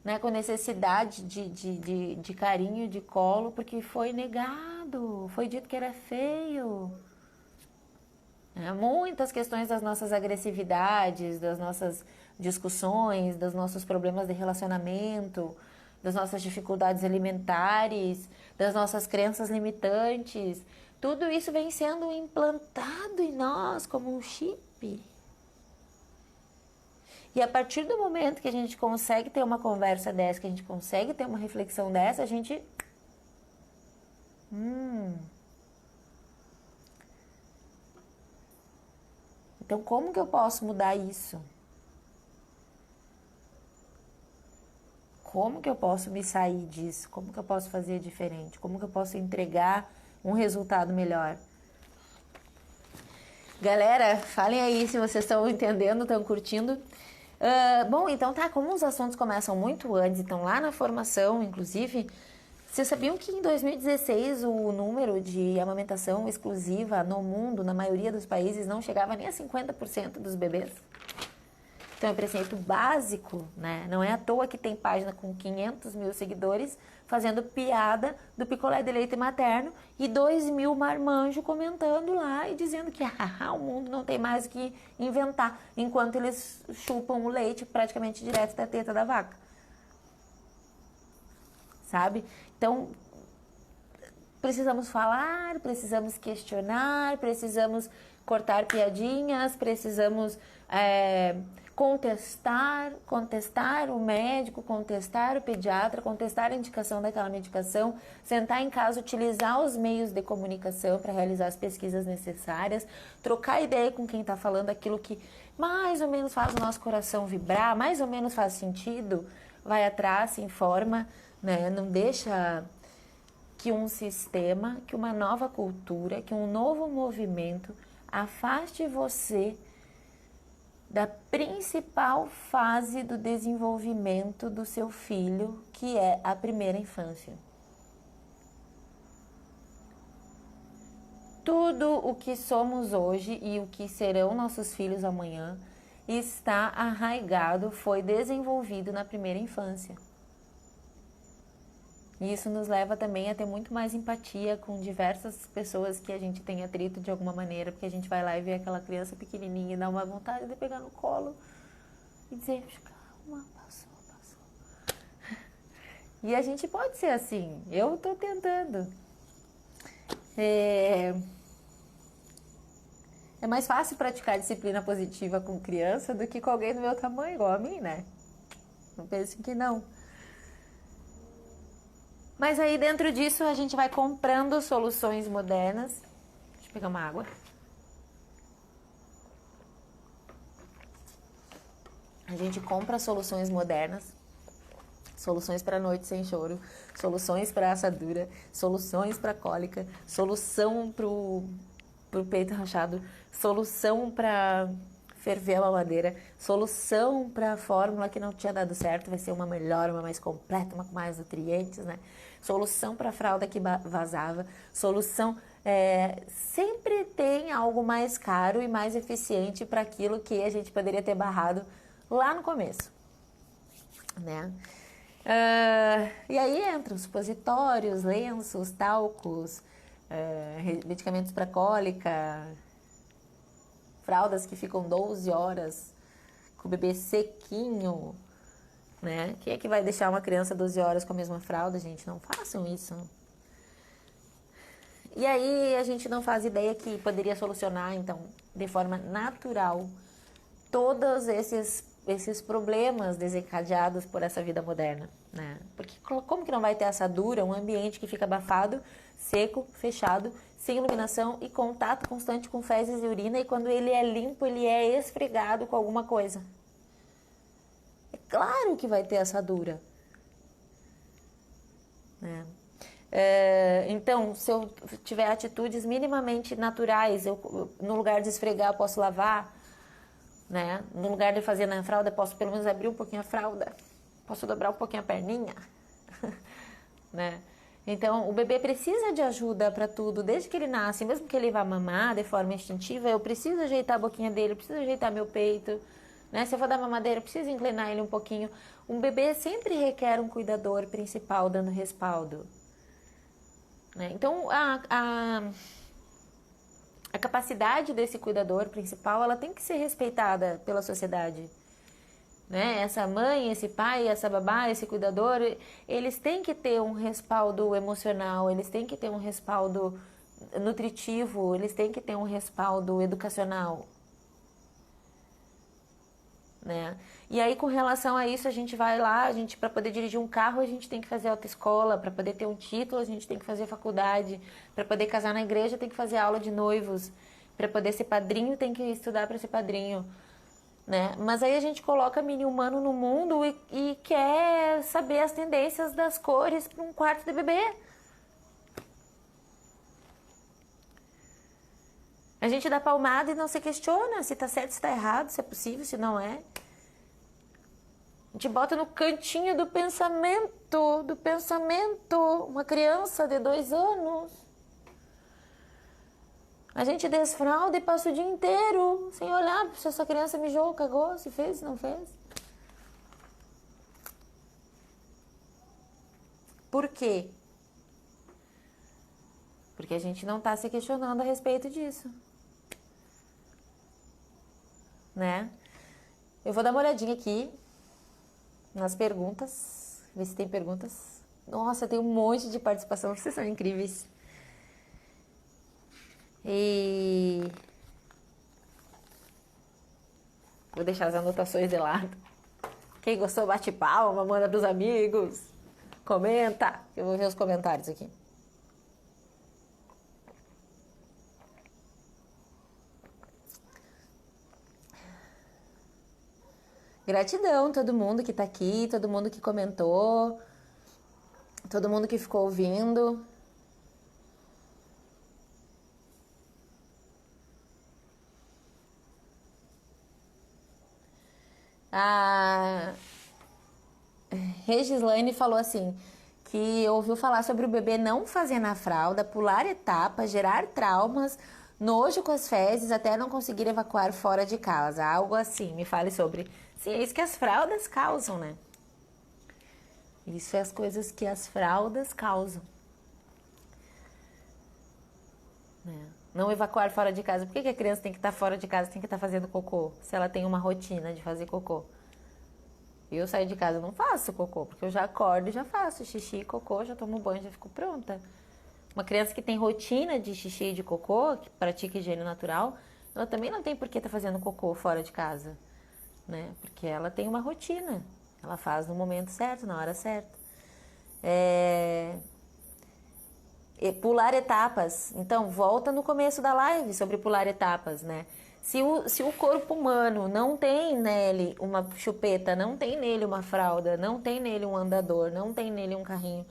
né? Com necessidade de carinho, de colo, porque foi negado, foi dito que era feio. Muitas questões das nossas agressividades, das nossas discussões, dos nossos problemas de relacionamento, das nossas dificuldades alimentares, das nossas crenças limitantes, tudo isso vem sendo implantado em nós como um chip. E a partir do momento que a gente consegue ter uma conversa dessa, que a gente consegue ter uma reflexão dessa, a gente... Então, como que eu posso mudar isso? Como que eu posso me sair disso? Como que eu posso fazer diferente? Como que eu posso entregar um resultado melhor? Galera, falem aí se vocês estão entendendo, estão curtindo. Bom, então tá, como os assuntos começam muito antes, então lá na formação, inclusive, vocês sabiam que em 2016 o número de amamentação exclusiva no mundo, na maioria dos países, não chegava nem a 50% dos bebês? Então é preceito básico, né? Não é à toa que tem página com 500 mil seguidores fazendo piada do picolé de leite materno e 2 mil marmanjos comentando lá e dizendo que o mundo não tem mais o que inventar, enquanto eles chupam o leite praticamente direto da teta da vaca. Sabe? Então, precisamos falar, precisamos questionar, precisamos cortar piadinhas, precisamos contestar o médico, contestar o pediatra, contestar a indicação daquela medicação, sentar em casa, utilizar os meios de comunicação para realizar as pesquisas necessárias, trocar ideia com quem está falando aquilo que mais ou menos faz o nosso coração vibrar, mais ou menos faz sentido, vai atrás, se informa, né? Não deixa que um sistema, que uma nova cultura, que um novo movimento afaste você da principal fase do desenvolvimento do seu filho, que é a primeira infância. Tudo o que somos hoje e o que serão nossos filhos amanhã está arraigado, foi desenvolvido na primeira infância. E isso nos leva também a ter muito mais empatia com diversas pessoas que a gente tem atrito de alguma maneira, porque a gente vai lá e vê aquela criança pequenininha e dá uma vontade de pegar no colo e dizer, calma, passou. E a gente pode ser assim, eu tô tentando. É mais fácil praticar disciplina positiva com criança do que com alguém do meu tamanho, igual a mim, né? Não pensem que não. Mas aí dentro disso a gente vai comprando soluções modernas. Deixa eu pegar uma água. A gente compra soluções modernas, soluções para noite sem choro, soluções para assadura, soluções para cólica, solução pro peito rachado, solução para ferver a mamadeira, solução para a fórmula que não tinha dado certo, vai ser uma melhor, uma mais completa, uma com mais nutrientes, né? Solução para a fralda que vazava, solução... sempre tem algo mais caro e mais eficiente para aquilo que a gente poderia ter barrado lá no começo, né? E aí entram supositórios, lenços, talcos, medicamentos para cólica, fraldas que ficam 12 horas com o bebê sequinho, né? Quem é que vai deixar uma criança 12 horas com a mesma fralda, gente? Não façam isso. E aí a gente não faz ideia que poderia solucionar, então, de forma natural, todos esses problemas desencadeados por essa vida moderna, né? Porque como que não vai ter assadura, um ambiente que fica abafado, seco, fechado, sem iluminação e contato constante com fezes e urina, e quando ele é limpo, ele é esfregado com alguma coisa? É claro que vai ter assadura, né? Então, se eu tiver atitudes minimamente naturais, no lugar de esfregar, eu posso lavar, né? No lugar de fazer na fralda, eu posso pelo menos abrir um pouquinho a fralda, posso dobrar um pouquinho a perninha, né? Então, o bebê precisa de ajuda para tudo, desde que ele nasce, mesmo que ele vá mamar de forma instintiva, eu preciso ajeitar a boquinha dele, eu preciso ajeitar meu peito, né? Se eu vou dar mamadeira, eu preciso inclinar ele um pouquinho. Um bebê sempre requer um cuidador principal dando respaldo, né? Então, a capacidade desse cuidador principal, ela tem que ser respeitada pela sociedade, né? Essa mãe, esse pai, essa babá, esse cuidador, eles têm que ter um respaldo emocional, eles têm que ter um respaldo nutritivo, eles têm que ter um respaldo educacional, né? E aí, com relação a isso, a gente vai lá, a gente, para poder dirigir um carro, a gente tem que fazer autoescola, para poder ter um título, a gente tem que fazer faculdade, para poder casar na igreja, tem que fazer aula de noivos, para poder ser padrinho, tem que estudar para ser padrinho, né? Mas aí a gente coloca mini humano no mundo e quer saber as tendências das cores para um quarto de bebê. A gente dá palmada e não se questiona se tá certo, se tá errado, se é possível, se não é. A gente bota no cantinho do pensamento, uma criança de 2 anos. A gente desfralda e passa o dia inteiro sem olhar se essa criança mijou, cagou, se fez, se não fez. Por quê? Porque a gente não tá se questionando a respeito disso, né? Eu vou dar uma olhadinha aqui nas perguntas, ver se tem perguntas. Nossa, tem um monte de participação, vocês são incríveis. E vou deixar as anotações de lado. Quem gostou, bate palma, manda pros amigos, comenta. Eu vou ver os comentários aqui. Gratidão a todo mundo que tá aqui, todo mundo que comentou, todo mundo que ficou ouvindo. A Regislaine falou assim, que ouviu falar sobre o bebê não fazer na fralda, pular etapas, gerar traumas, nojo com as fezes, até não conseguir evacuar fora de casa. Algo assim, me fale sobre. Sim, é isso que as fraldas causam, né? Isso é as coisas que as fraldas causam. Né? Não evacuar fora de casa. Por que a criança tem que estar fora de casa, tem que estar fazendo cocô, se ela tem uma rotina de fazer cocô? Eu saio de casa, eu não faço cocô, porque eu já acordo e já faço xixi, cocô, já tomo banho, já fico pronta. Uma criança que tem rotina de xixi e de cocô, que pratica higiene natural, ela também não tem por que estar fazendo cocô fora de casa, né? Porque ela tem uma rotina, ela faz no momento certo, na hora certa. Pular etapas. Então, volta no começo da live sobre pular etapas, né? Se o corpo humano não tem nele uma chupeta, não tem nele uma fralda, não tem nele um andador, não tem nele um carrinho,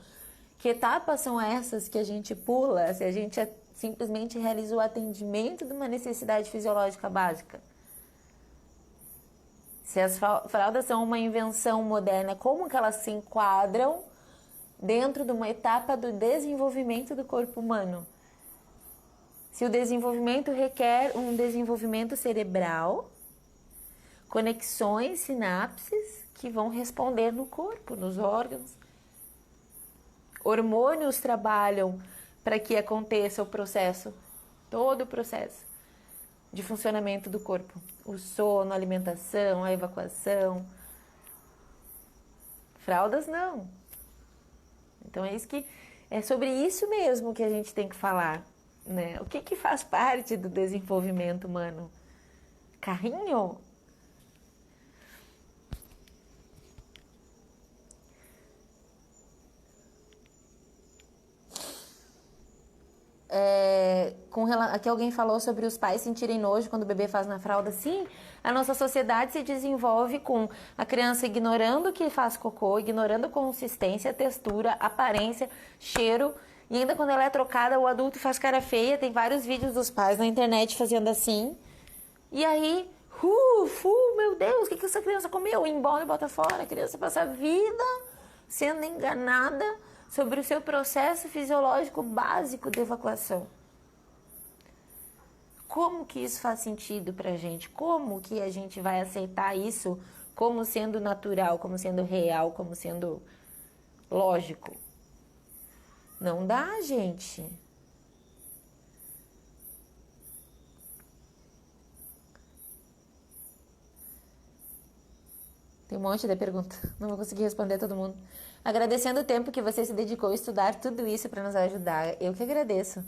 que etapas são essas que a gente pula se a gente simplesmente realiza o atendimento de uma necessidade fisiológica básica? Se as fraldas são uma invenção moderna, como que elas se enquadram dentro de uma etapa do desenvolvimento do corpo humano? Se o desenvolvimento requer um desenvolvimento cerebral, conexões, sinapses que vão responder no corpo, nos órgãos. Hormônios trabalham para que aconteça o processo, todo o processo de funcionamento do corpo. O sono, a alimentação, a evacuação. Fraldas não. Então é sobre isso mesmo que a gente tem que falar, né? O que faz parte do desenvolvimento humano? Carrinho? Aqui alguém falou sobre os pais sentirem nojo quando o bebê faz na fralda. Sim, a nossa sociedade se desenvolve com a criança ignorando que faz cocô, ignorando a consistência, a textura, a aparência, cheiro. E ainda quando ela é trocada, o adulto faz cara feia. Tem vários vídeos dos pais na internet fazendo assim. E aí, meu Deus, o que essa criança comeu? Embola e bota fora. A criança passa a vida sendo enganada sobre o seu processo fisiológico básico de evacuação. Como que isso faz sentido pra gente? Como que a gente vai aceitar isso como sendo natural, como sendo real, como sendo lógico? Não dá, gente. Tem um monte de pergunta. Não vou conseguir responder todo mundo. Agradecendo o tempo que você se dedicou a estudar tudo isso para nos ajudar. Eu que agradeço.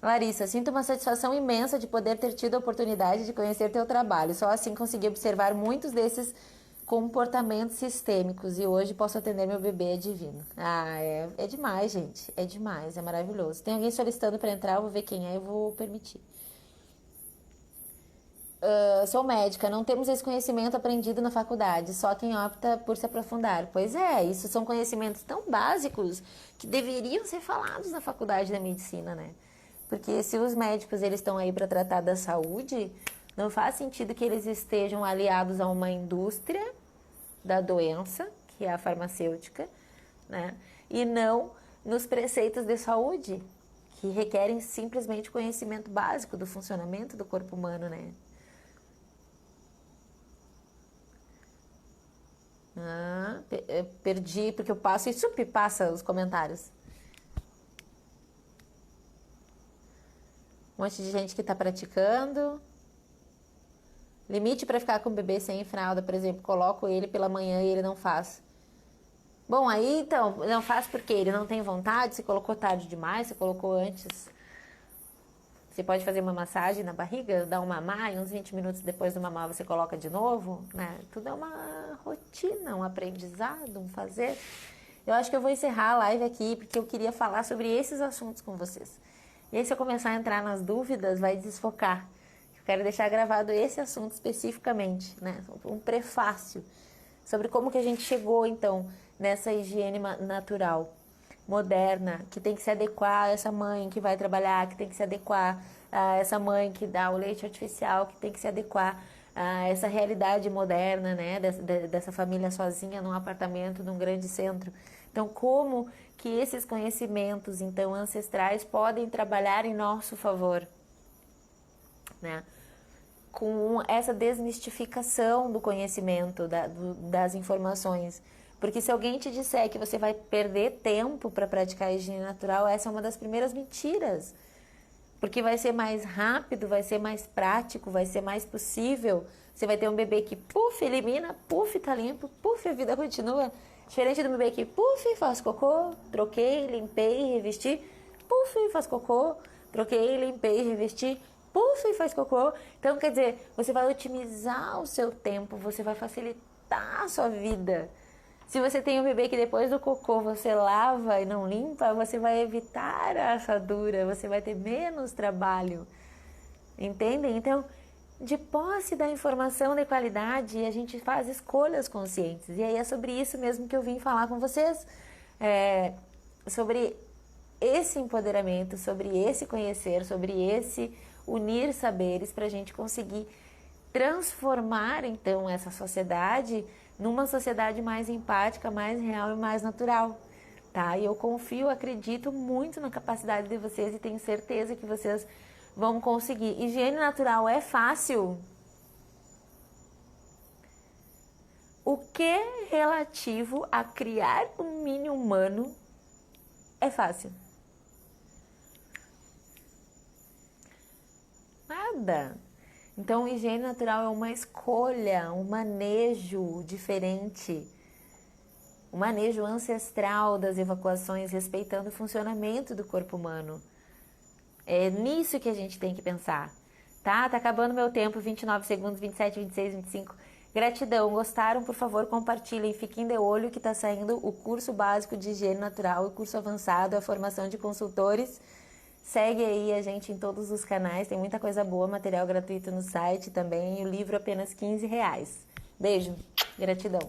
Larissa, sinto uma satisfação imensa de poder ter tido a oportunidade de conhecer teu trabalho. Só assim consegui observar muitos desses comportamentos sistêmicos e hoje posso atender meu bebê, é divino. É demais, gente. É demais, é maravilhoso. Tem alguém solicitando para entrar, eu vou ver quem é e vou permitir. Sou médica, não temos esse conhecimento aprendido na faculdade, só quem opta por se aprofundar. Pois é, isso são conhecimentos tão básicos que deveriam ser falados na faculdade da medicina, né? Porque se os médicos eles estão aí para tratar da saúde, não faz sentido que eles estejam aliados a uma indústria da doença, que é a farmacêutica, né? E não nos preceitos de saúde, que requerem simplesmente conhecimento básico do funcionamento do corpo humano, né? Perdi, porque eu passo e passa os comentários. Um monte de gente que está praticando. Limite para ficar com o bebê sem fralda, por exemplo, coloco ele pela manhã e ele não faz. Bom, aí então, não faz porque ele não tem vontade, você colocou tarde demais, você colocou antes. Você pode fazer uma massagem na barriga, dar um mamar e uns 20 minutos depois do mamar você coloca de novo, né? Tudo é uma rotina, um aprendizado, um fazer. Eu acho que eu vou encerrar a live aqui porque eu queria falar sobre esses assuntos com vocês. E aí se eu começar a entrar nas dúvidas, vai desfocar. Eu quero deixar gravado esse assunto especificamente, né? Um prefácio sobre como que a gente chegou, então, nessa higiene natural, moderna, que tem que se adequar a essa mãe que vai trabalhar, que tem que se adequar a essa mãe que dá o leite artificial, que tem que se adequar a essa realidade moderna, né, dessa família sozinha num apartamento, num grande centro. Então, como que esses conhecimentos, então, ancestrais podem trabalhar em nosso favor, né? Com essa desmistificação do conhecimento, das informações. Porque se alguém te disser que você vai perder tempo para praticar a higiene natural, essa é uma das primeiras mentiras. Porque vai ser mais rápido, vai ser mais prático, vai ser mais possível. Você vai ter um bebê que, elimina, tá limpo, a vida continua. Diferente do bebê que, faz cocô, troquei, limpei, revesti, faz cocô, troquei, limpei, revesti, faz cocô. Então, quer dizer, você vai otimizar o seu tempo, você vai facilitar a sua vida. Se você tem um bebê que depois do cocô você lava e não limpa, você vai evitar a assadura, você vai ter menos trabalho. Entendem? Então, de posse da informação de qualidade, a gente faz escolhas conscientes. E aí é sobre isso mesmo que eu vim falar com vocês. Sobre esse empoderamento, sobre esse conhecer, sobre esse unir saberes para a gente conseguir transformar, então, essa sociedade numa sociedade mais empática, mais real e mais natural, tá? E eu confio, acredito muito na capacidade de vocês e tenho certeza que vocês vão conseguir. Higiene natural é fácil? O que é relativo a criar um mini humano é fácil? Nada. Então, higiene natural é uma escolha, um manejo diferente, um manejo ancestral das evacuações, respeitando o funcionamento do corpo humano. É nisso que a gente tem que pensar, tá? Tá acabando meu tempo, 29 segundos, 27, 26, 25. Gratidão, gostaram? Por favor, compartilhem, fiquem de olho que tá saindo o curso básico de higiene natural, o curso avançado, a formação de consultores. Segue aí a gente em todos os canais, tem muita coisa boa, material gratuito no site também, e o livro apenas R$ 15. Beijo, gratidão.